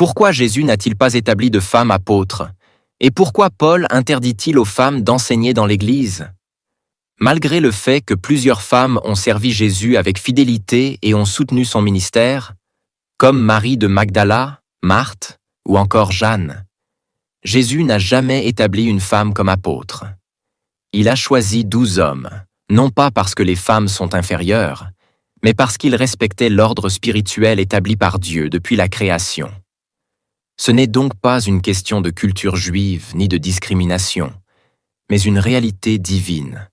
Pourquoi Jésus n'a-t-il pas établi de femmes apôtres? Et pourquoi Paul interdit-il aux femmes d'enseigner dans l'Église? Malgré le fait que plusieurs femmes ont servi Jésus avec fidélité et ont soutenu son ministère, comme Marie de Magdala, Marthe ou encore Jeanne, Jésus n'a jamais établi une femme comme apôtre. Il a choisi 12 hommes, non pas parce que les femmes sont inférieures, mais parce qu'il respectait l'ordre spirituel établi par Dieu depuis la création. Ce n'est donc pas une question de culture juive ni de discrimination, mais une réalité divine.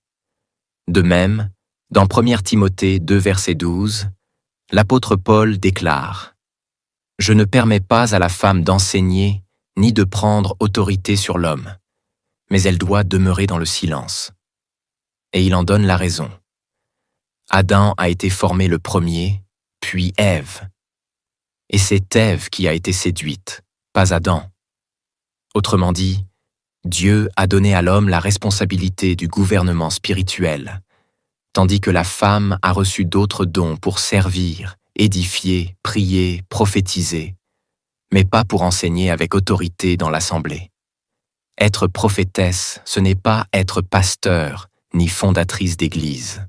De même, dans 1 Timothée 2, verset 12, l'apôtre Paul déclare « Je ne permets pas à la femme d'enseigner ni de prendre autorité sur l'homme, mais elle doit demeurer dans le silence. » Et il en donne la raison. Adam a été formé le premier, puis Ève. Et c'est Ève qui a été séduite, pas Adam. Autrement dit, Dieu a donné à l'homme la responsabilité du gouvernement spirituel, tandis que la femme a reçu d'autres dons pour servir, édifier, prier, prophétiser, mais pas pour enseigner avec autorité dans l'assemblée. Être prophétesse, ce n'est pas être pasteur ni fondatrice d'église.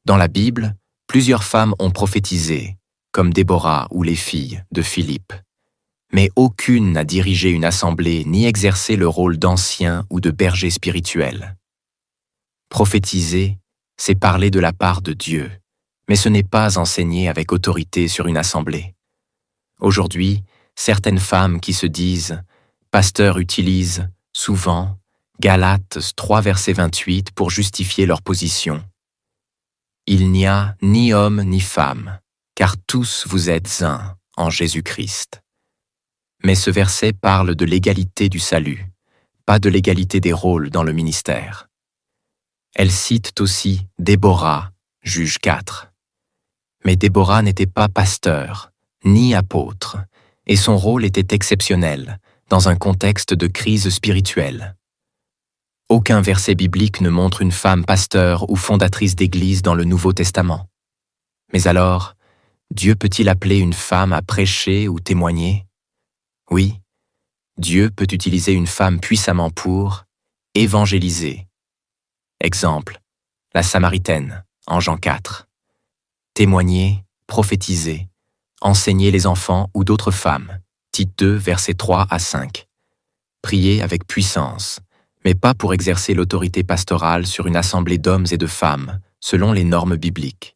Dans la Bible, plusieurs femmes ont prophétisé, comme Déborah ou les filles de Philippe. Mais aucune n'a dirigé une assemblée ni exercé le rôle d'ancien ou de berger spirituel. Prophétiser, c'est parler de la part de Dieu, mais ce n'est pas enseigner avec autorité sur une assemblée. Aujourd'hui, certaines femmes qui se disent « pasteurs » utilisent souvent Galates 3, verset 28 pour justifier leur position. « Il n'y a ni homme ni femme, car tous vous êtes un en Jésus-Christ. » Mais ce verset parle de l'égalité du salut, pas de l'égalité des rôles dans le ministère. Elle cite aussi Déborah, Juge 4. Mais Déborah n'était pas pasteur, ni apôtre, et son rôle était exceptionnel, dans un contexte de crise spirituelle. Aucun verset biblique ne montre une femme pasteur ou fondatrice d'église dans le Nouveau Testament. Mais alors, Dieu peut-il appeler une femme à prêcher ou témoigner? Oui, Dieu peut utiliser une femme puissamment pour évangéliser. Exemple, la Samaritaine, en Jean 4. Témoigner, prophétiser, enseigner les enfants ou d'autres femmes, Tite 2, versets 3 à 5. Prier avec puissance, mais pas pour exercer l'autorité pastorale sur une assemblée d'hommes et de femmes, selon les normes bibliques.